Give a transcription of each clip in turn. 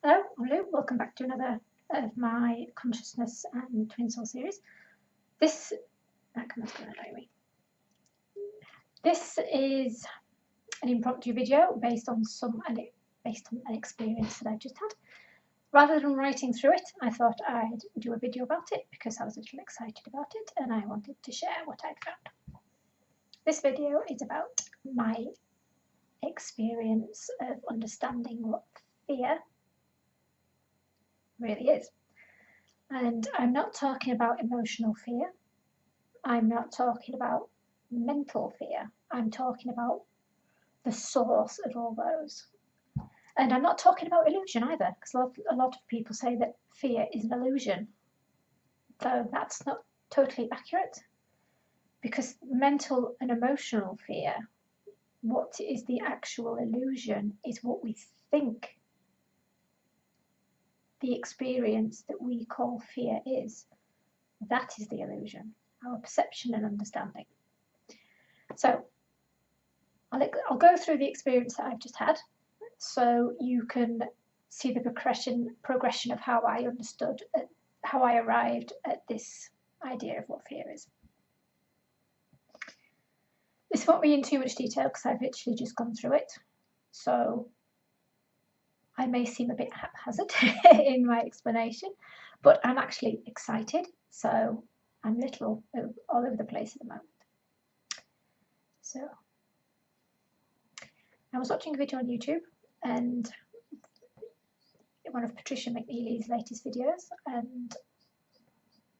Hello, I'm Lou. Welcome back to another of my consciousness and twin soul series. This This is an impromptu video based on an experience that I just had. Rather than writing through it, I thought I'd do a video about it because I was a little excited about it and I wanted to share what I'd found. This video is about my experience of understanding what fear really is. And I'm not talking about emotional fear. I'm not talking about mental fear. I'm talking about the source of all those. And I'm not talking about illusion either, because a lot of people say that fear is an illusion, though that's not totally accurate. Because mental and emotional fear, what is the actual illusion is what we think the experience that we call fear is. That is the illusion, our perception and understanding. So I'll go through the experience that I've just had so you can see the progression of how I understood, how I arrived at this idea of what fear is. This won't be in too much detail because I've literally just gone through it. So I may seem a bit haphazard in my explanation, but I'm actually excited. So I'm a little all over the place at the moment. So I was watching a video on YouTube and one of Patricia McNeely's latest videos, and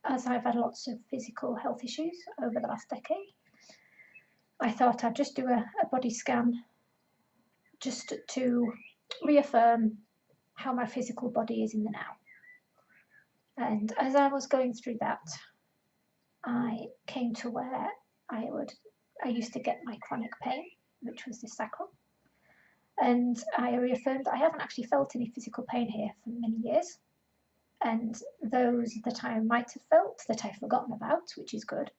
as I've had lots of physical health issues over the last decade, I thought I'd just do a body scan just to reaffirm how my physical body is in the now. And as I was going through that, I came to where I used to get my chronic pain, which was the sacral. And I reaffirmed I haven't actually felt any physical pain here for many years. And those that I might have felt that I've forgotten about, which is good.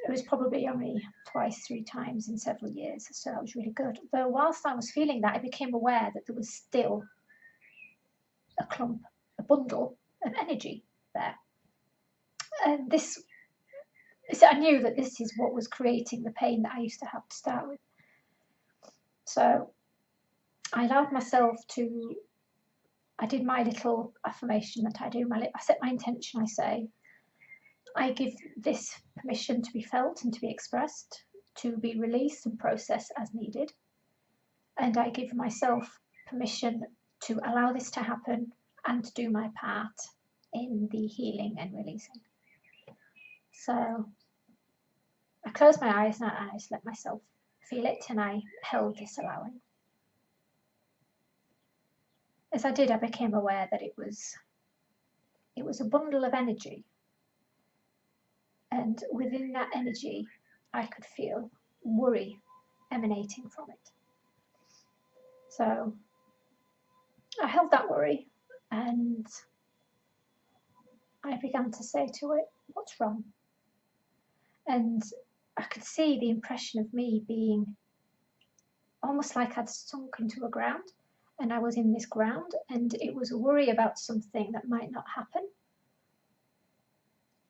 It was probably only twice, 3 times in several years, so that was really good. Though whilst I was feeling that, I became aware that there was still a bundle of energy there. And I knew that this is what was creating the pain that I used to have to start with. So I allowed myself to, I did my little affirmation that I do, I set my intention, I say, I give this permission to be felt and to be expressed, to be released and processed as needed. And I give myself permission to allow this to happen and to do my part in the healing and releasing. So I closed my eyes and I just let myself feel it, and I held this allowing. As I did, I became aware that it was a bundle of energy. And within that energy, I could feel worry emanating from it. So I held that worry and I began to say to it, what's wrong? And I could see the impression of me being almost like I'd sunk into a ground, and I was in this ground, and it was a worry about something that might not happen.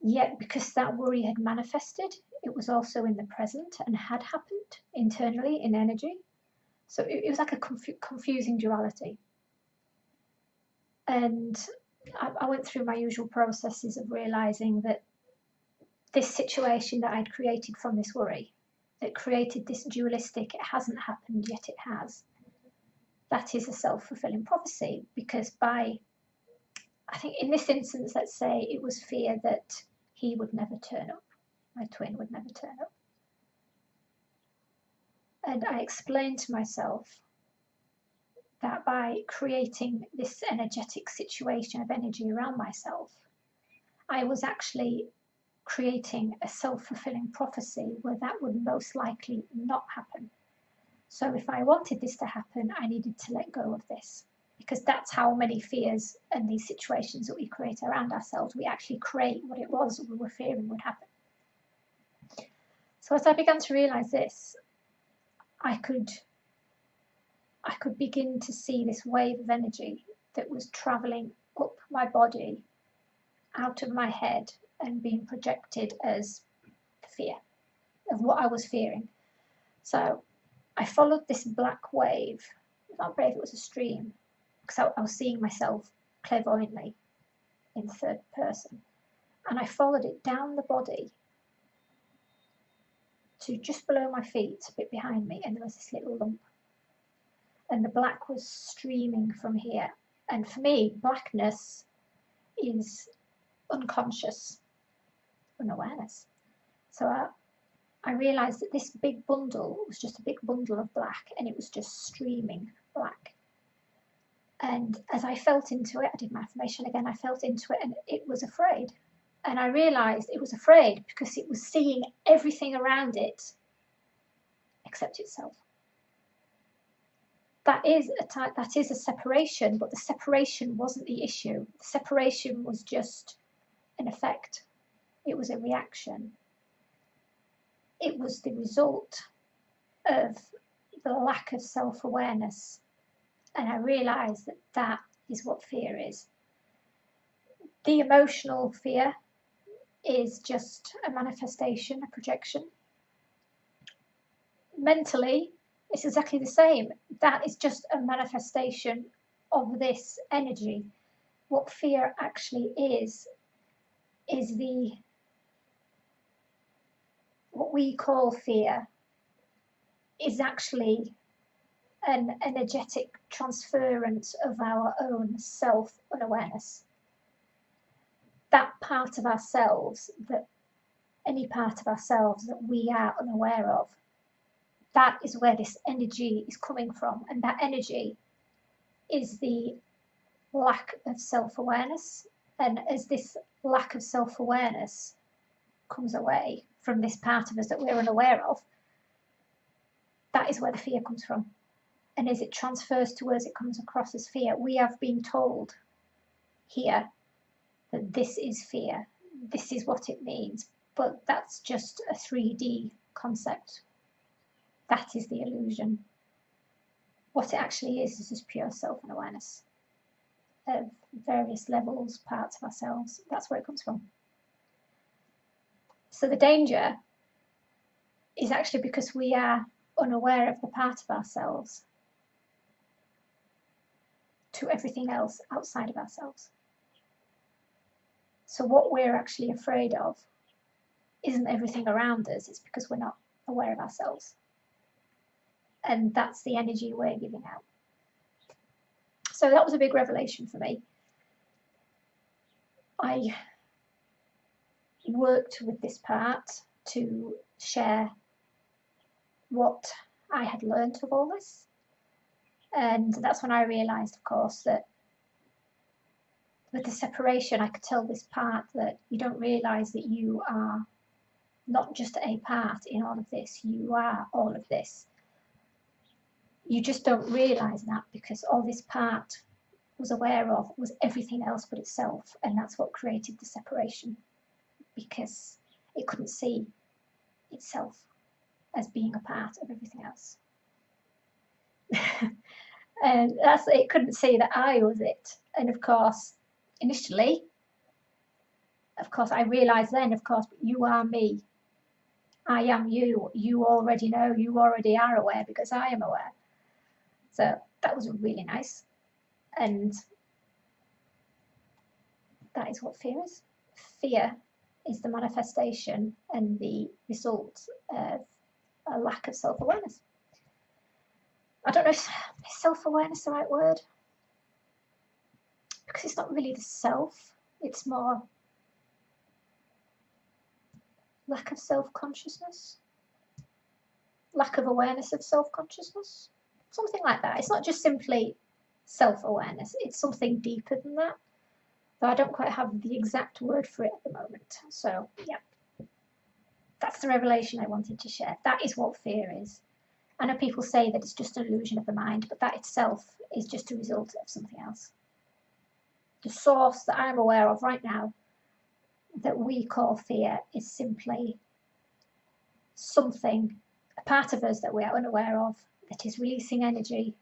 Yet because that worry had manifested, it was also in the present and had happened internally in energy. So it was like a confusing duality. And I went through my usual processes of realizing that this situation that I'd created from this worry, that created this dualistic, it hasn't happened yet it has, that is a self-fulfilling prophecy. Because I think in this instance, let's say it was fear that he would never turn up, my twin would never turn up. And I explained to myself that by creating this energetic situation of energy around myself, I was actually creating a self-fulfilling prophecy where that would most likely not happen. So if I wanted this to happen, I needed to let go of this, because that's how many fears and these situations that we create around ourselves, we actually create what it was that we were fearing would happen. So as I began to realize this, I could begin to see this wave of energy that was travelling up my body, out of my head, and being projected as fear of what I was fearing. So I followed this black wave. I was not brave, it was a stream, because I was seeing myself clairvoyantly in third person. And I followed it down the body to just below my feet, a bit behind me, and there was this little lump. And the black was streaming from here. And for me, blackness is unconscious unawareness. So I realised that this big bundle was just a big bundle of black, and it was just streaming black. And as I felt into it, I did my affirmation again, I felt into it, and it was afraid. And I realised it was afraid because it was seeing everything around it except itself. That is a separation, but the separation wasn't the issue. The separation was just an effect. It was a reaction. It was the result of the lack of self-awareness. And I realised that that is what fear is. The emotional fear is just a manifestation, a projection. Mentally, it's exactly the same. That is just a manifestation of this energy. What fear actually is what we call fear is actually an energetic transference of our own self-unawareness. That part of ourselves, any part of ourselves that we are unaware of, that is where this energy is coming from. And that energy is the lack of self-awareness. And as this lack of self-awareness comes away from this part of us that we're unaware of, that is where the fear comes from. And as it transfers to us, it comes across as fear. We have been told here that this is fear. This is what it means. But that's just a 3D concept. That is the illusion. What it actually is just pure self-awareness of various levels, parts of ourselves. That's where it comes from. So the danger is actually because we are unaware of the part of ourselves to everything else outside of ourselves. So what we're actually afraid of isn't everything around us, it's because we're not aware of ourselves. And that's the energy we're giving out. So that was a big revelation for me. I worked with this part to share what I had learned of all this. And that's when I realised, of course, that with the separation, I could tell this part that you don't realise that you are not just a part in all of this, you are all of this. You just don't realise that because all this part was aware of was everything else but itself, and that's what created the separation, because it couldn't see itself as being a part of everything else. And it couldn't see that I was it. And of course, initially, of course, I realised then, of course, you are me. I am you. You already know, you already are aware because I am aware. So that was really nice. And that is what fear is. Fear is the manifestation and the result of a lack of self-awareness. I don't know if self-awareness is the right word, because it's not really the self, it's more lack of self-consciousness, lack of awareness of self-consciousness, something like that. It's not just simply self-awareness, it's something deeper than that, though I don't quite have the exact word for it at the moment. So yeah, that's the revelation I wanted to share. That is what fear is. I know people say that it's just an illusion of the mind, but that itself is just a result of something else. The source that I'm aware of right now that we call fear is simply something, a part of us that we are unaware of, that is releasing energy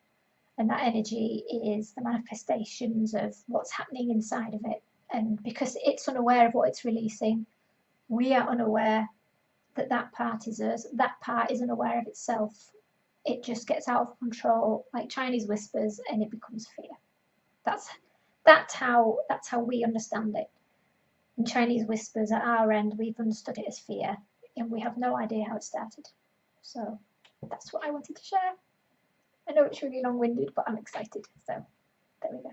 and that energy is the manifestations of what's happening inside of it. And because it's unaware of what it's releasing, we are unaware that that part is us. That part isn't aware of itself. It just gets out of control, like Chinese whispers, and it becomes fear. That's how we understand it. In Chinese whispers, at our end, we've understood it as fear, and we have no idea how it started. So that's what I wanted to share. I know it's really long-winded, but I'm excited. So there we go.